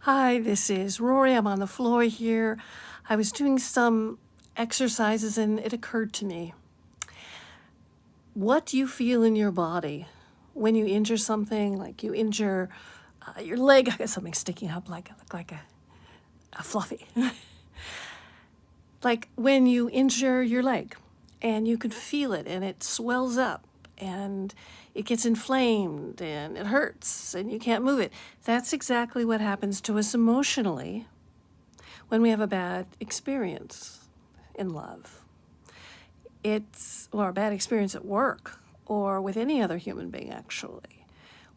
Hi, this is Rory. I'm on the floor here. I was doing some exercises and it occurred to me. What do you feel in your body when you injure something, like you injure your leg? I got something sticking up like a fluffy. Like when you injure your leg and you can feel it and it swells up and it gets inflamed and it hurts and you can't move it. That's exactly what happens to us emotionally when we have a bad experience in love. Or a bad experience at work or with any other human being, actually.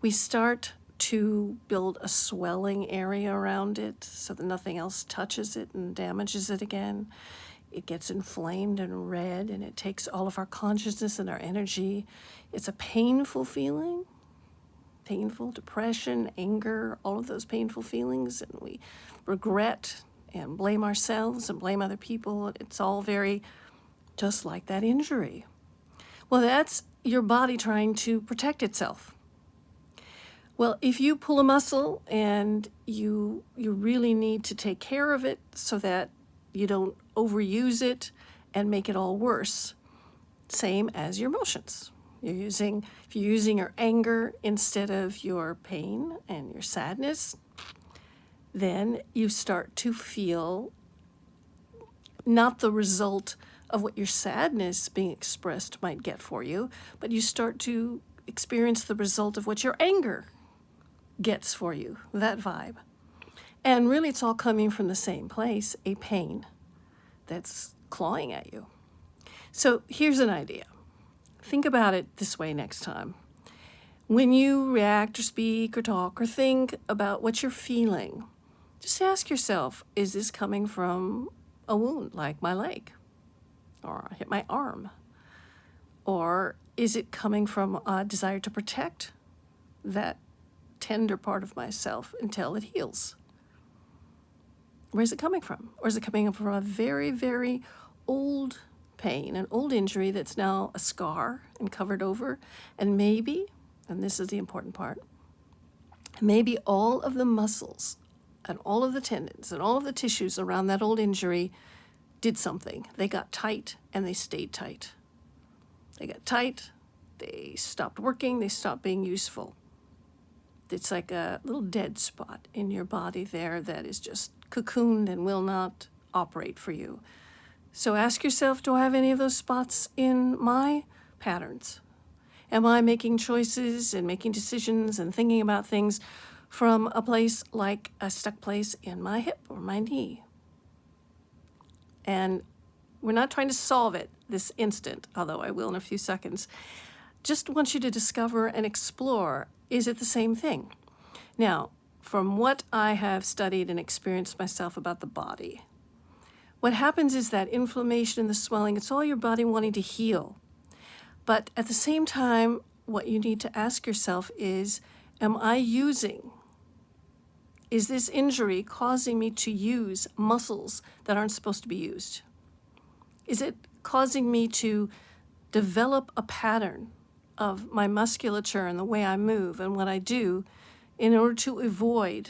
We start to build a swelling area around it so that nothing else touches it and damages it again. It gets inflamed and red, and it takes all of our consciousness and our energy. It's a painful feeling, painful depression, anger, all of those painful feelings, and we regret and blame ourselves and blame other people. It's all very just like that injury. Well, that's your body trying to protect itself. Well, if you pull a muscle and you really need to take care of it so that you don't overuse it and make it all worse, same as your emotions. If you're using your anger instead of your pain and your sadness, then you start to feel not the result of what your sadness being expressed might get for you, but you start to experience the result of what your anger gets for you, that vibe. And really, it's all coming from the same place, a pain that's clawing at you. So here's an idea. Think about it this way next time. When you react or speak or talk or think about what you're feeling, just ask yourself, is this coming from a wound like my leg? Or I hit my arm? Or is it coming from a desire to protect that tender part of myself until it heals? Where's it coming from? Or is it coming from a very, very old pain, an old injury that's now a scar and covered over? And maybe, and this is the important part, maybe all of the muscles and all of the tendons and all of the tissues around that old injury did something. They got tight and they stayed tight. They got tight, they stopped working, they stopped being useful. It's like a little dead spot in your body there that is just cocooned and will not operate for you. So ask yourself, do I have any of those spots in my patterns? Am I making choices and making decisions and thinking about things from a place like a stuck place in my hip or my knee? And we're not trying to solve it this instant, although I will in a few seconds. Just want you to discover and explore, is it the same thing? Now, from what I have studied and experienced myself about the body, what happens is that inflammation and the swelling, it's all your body wanting to heal. But at the same time, what you need to ask yourself is this injury causing me to use muscles that aren't supposed to be used? Is it causing me to develop a pattern of my musculature and the way I move and what I do in order to avoid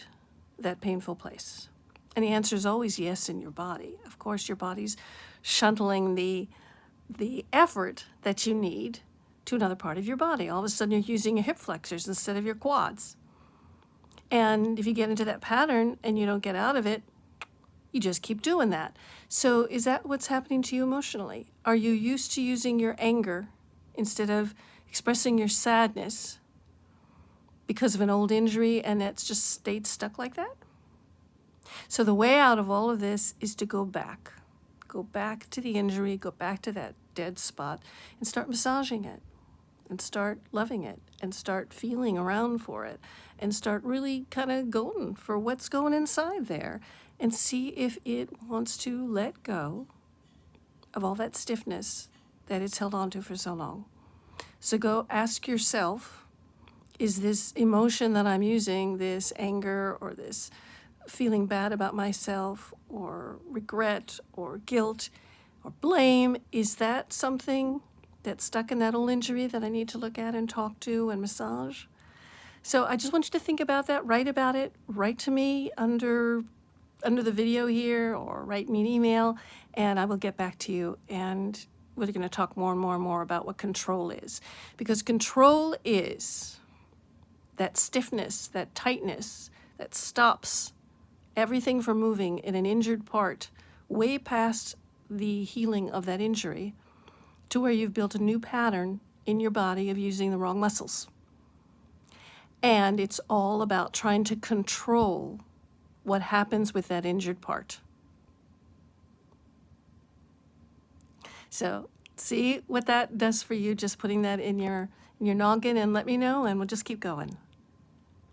that painful place? And the answer is always yes in your body. Of course, your body's shuttling the effort that you need to another part of your body. All of a sudden, you're using your hip flexors instead of your quads. And if you get into that pattern and you don't get out of it, you just keep doing that. So is that what's happening to you emotionally? Are you used to using your anger instead of expressing your sadness because of an old injury and it's just stayed stuck like that? So the way out of all of this is to go back. Go back to the injury, go back to that dead spot and start massaging it and start loving it and start feeling around for it and start really kind of going for what's going inside there and see if it wants to let go of all that stiffness that it's held on to for so long. So go ask yourself, is this emotion that I'm using, this anger or this feeling bad about myself or regret or guilt or blame, is that something that's stuck in that old injury that I need to look at and talk to and massage? So I just want you to think about that, write about it, write to me under the video here, or write me an email, and I will get back to you. And we're going to talk more and more and more about what control is. Because control is that stiffness, that tightness that stops everything from moving in an injured part way past the healing of that injury to where you've built a new pattern in your body of using the wrong muscles. And it's all about trying to control what happens with that injured part. So see what that does for you, just putting that in your noggin, and let me know, and we'll just keep going.